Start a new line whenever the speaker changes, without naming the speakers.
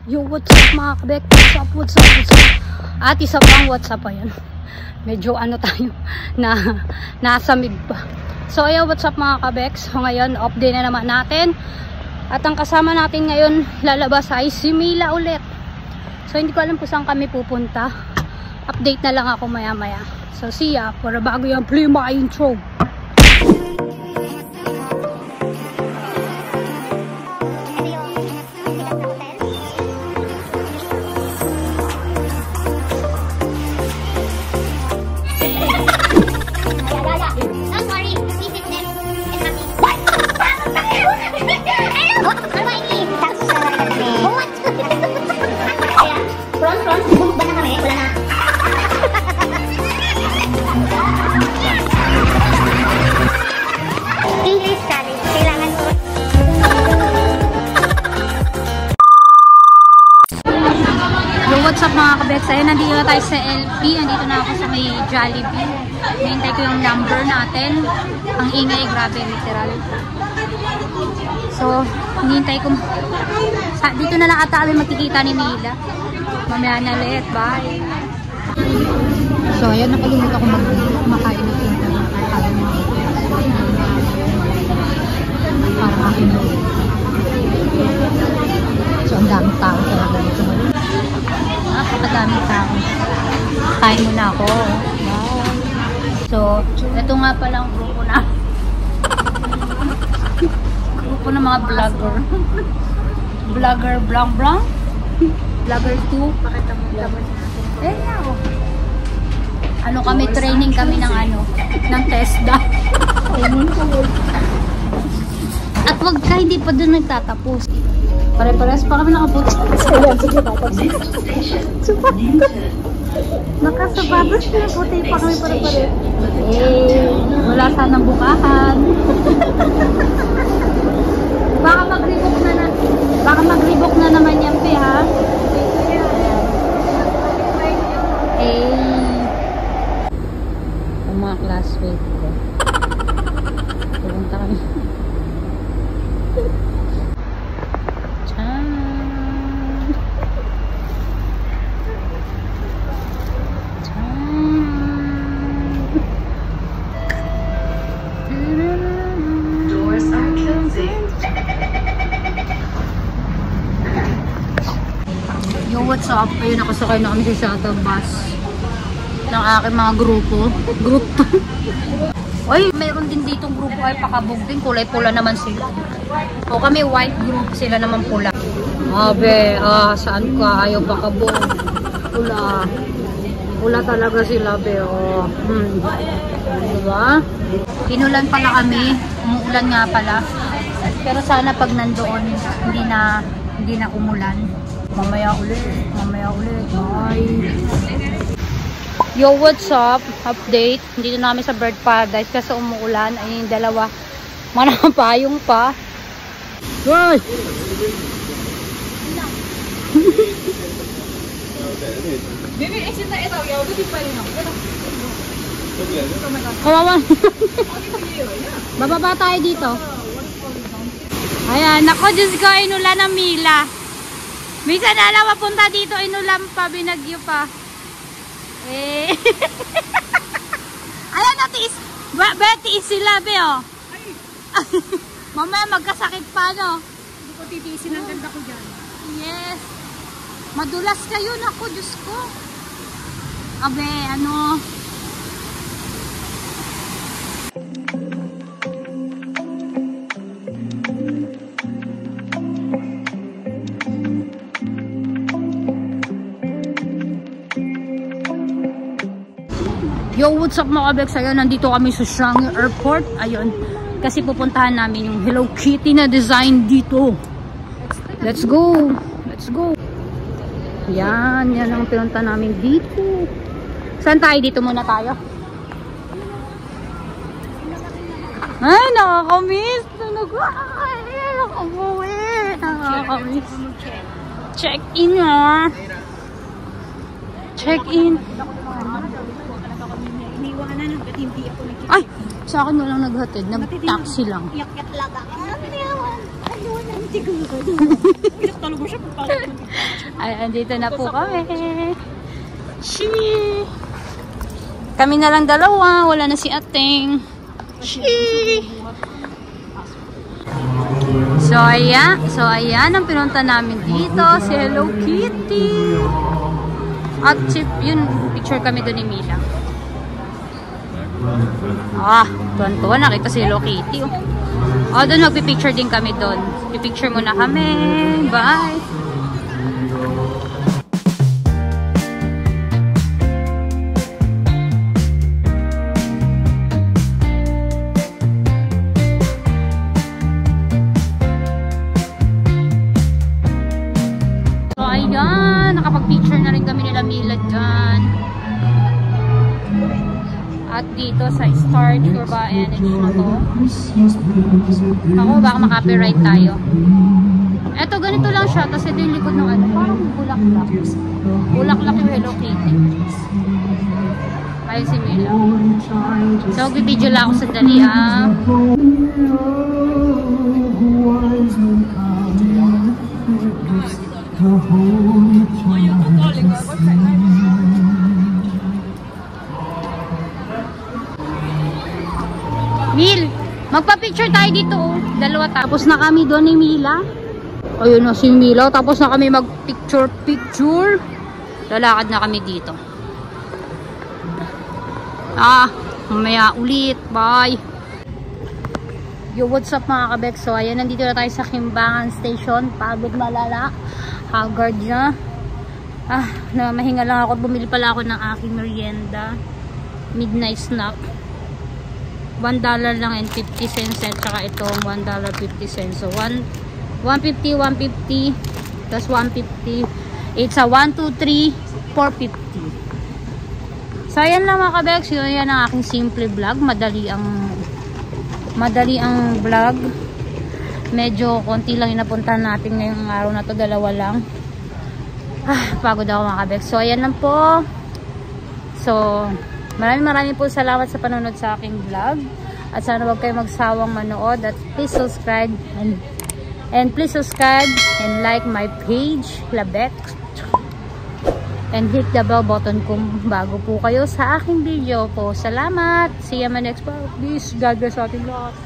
Yo, what's up mga kabek? What's up? At isa pang WhatsApp pa yan. Medyo ano tayo, nasa mid pa. So ayan, what's up mga kabek? So ngayon, off day na naman natin. At ang kasama natin ngayon, lalabas ay si Mila ulit. So hindi ko alam po saan kami pupunta. Update na lang ako maya maya. So see ya, para bago yung play my intro. What's up mga kabeks? Ayun, nandito na tayo sa LP. Nandito na ako sa may Jollibee. Hintay ko yung number natin. Ang ingay, grabe, literal. So, hintay ko. Dito na lang ata kami magkikita ni Mila. Mamaya na ulit. Bye! So, ayun, nakalimutan ko kumakain na pinta. Para akin na. So, ang daming tao talaga dito. Napakadaming tao. Kain muna ako. Wow. So, ito nga palang grupo na. Grupo ng mga vlogger. Vlogger blanc blanc. Vlogger 2. Pakita mo vlogger natin. Ano kami, training kami ng ano, ng TESDA. At wag ka, hindi pa doon nagtatapos. Pare-pares pa kami nakaputi. Sige, tatapos. Nakasabados na puti pa kami pare-pares. Wala sanang bukahan. Baka mag-rebook na naman yan, pe, ha? Ang mga classmate ko. Pupunta kami. Yo, what's up? Ayun, nakasakay na kami sa shuttle bus ng aking mga grupo. Oy, mayroon din ditong grupo ay pakabog din. Kulay pula naman sila. O kami white group, sila naman pula. Abe, saan ka? Ayaw pakabog. Pula. Pula talaga sila, be. Diba? Inulan pala kami. Umuulan nga pala. Pero sana pag nandoon, hindi na umulan. Mamaya ulit. Bye. Yo, what's up? Update. Dito na kami sa Bird Paradise kasi umuulan. Ayun yung dalawa. Manapayong pa. Hoy!
Baby, exit na ito. Yaw, baby pa rin ako.
Kawawa. Bababa tayo dito. Ayan. Ako, Diyos ko, inulan ng Mila. Minsan na lang mapunta dito, inulan pa, binagyo pa. Ayan, tiis sila, be, oh. Mamaya magkasakit pa, no?
Hindi ko titiisin ang ganda ko dyan.
Yes. Madulas kayo, naku, Diyos ko. Abe, ano... Yo, what's up mga kabeks? Ayun, nandito kami sa Changi Airport. Ayun, kasi pupuntahan namin yung Hello Kitty na design dito. Let's go! Yan ang pinunta namin dito. Saan tayo? Dito muna tayo. Ay, nakakamiss. Nakakamiss. Check in, ha? Check in. Ay! Sa akin walang naghatid. Nag-taxi lang.
Iyak-iyak lang. Ano yan? Ano yan? Siguro. Iyak talaga siya.
Ay, andito na po kami. Shee! Kami na lang dalawa. Wala na si Ating. Shee! So, ayan ang pinunta namin dito. Si Hello Kitty. At yun, picture kami doon ni Mila. Tuwan-tuwa. Nakita si Hello Kitty. Doon magpipicture din kami doon. Pipicture muna kami. Bye! So, ayan. Nakapag-picture na rin kami nila Mila dyan. At dito sa Star Turba Energy na to. Ako, baka makapiright tayo. Eto, ganito lang siya. Tapos ito yung likod ng ano. Parang bulaklak. Bulaklak yung Hello Kitty. Ayun si Mila. So, video lang ako sandali Mil, magpa-picture tayo dito. Dalawa tapos na kami doon ni Mila. Ayun na si Mila. Tapos na kami mag-picture. Lalakad na kami dito. Mamaya ulit. Bye. Yo, what's up mga kabek? So, ayan, nandito na tayo sa Kimbangan Station. Pagod malala. Haggard na. Mahinga lang ako. Bumili pala ako ng aking merienda. Midnight snack. $1 lang and 50 cents at saka itong $1.50. So 150, 150 plus 150. It's a 1, 2, 3, 450. So ayan lang mga kabeks, yun yan ang aking simple vlog. Madali ang vlog. Medyo konti lang inapuntahan natin ngayong araw na to, dalawa lang. Pagod ako mga kabeks. So ayan lang po. So maraming po salamat sa panonood sa aking vlog. At sana wag kayo magsawang manood. At please subscribe and please subscribe and like my page, Labek. And hit the bell button kung bago po kayo sa aking video po. Salamat. See you in my next vlog. Please, God bless ating lahat.